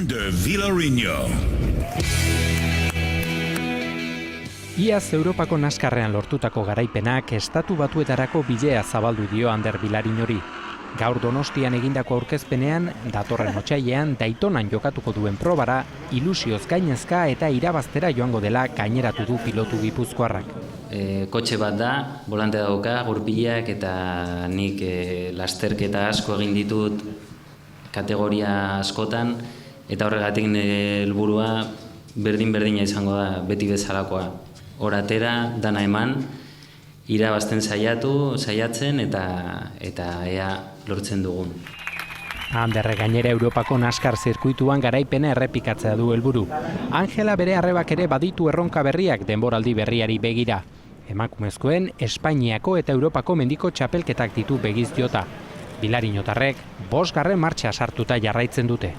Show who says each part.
Speaker 1: de Vilariño.
Speaker 2: Iaz Europako naskarrean lortutako garaipenak Estatu Batuetarako bidea zabaldu dio Ander Vilariñori. Gaur Donostian egindako aurkezpenean, datorren otsailean Daytonan jokatuko duen probara, ilusioz gainezka eta irabaztera joango dela gaineratu du pilotu gipuzkoarrak.
Speaker 3: Kotxe bat da, bolante dauka, gurpilak eta nik lasterketa asko egin ditut kategoria askotan eta horregatik helburua berdin-berdina izango da beti bezalakoa. Horatera, dana eman, irabazten saiatzen eta ea lortzen dugun.
Speaker 2: Anderre gainera Europako naskar zirkuituan garaipena errepikatzea du helburu. Angela bere arrebak ere baditu erronka berriak denboraldi berriari begira. Emakumezkoen Espainiako eta Europako mendiko txapelketak ditu begiz jota. Vilariñotarrek 5. martxa sartuta jarraitzen dute.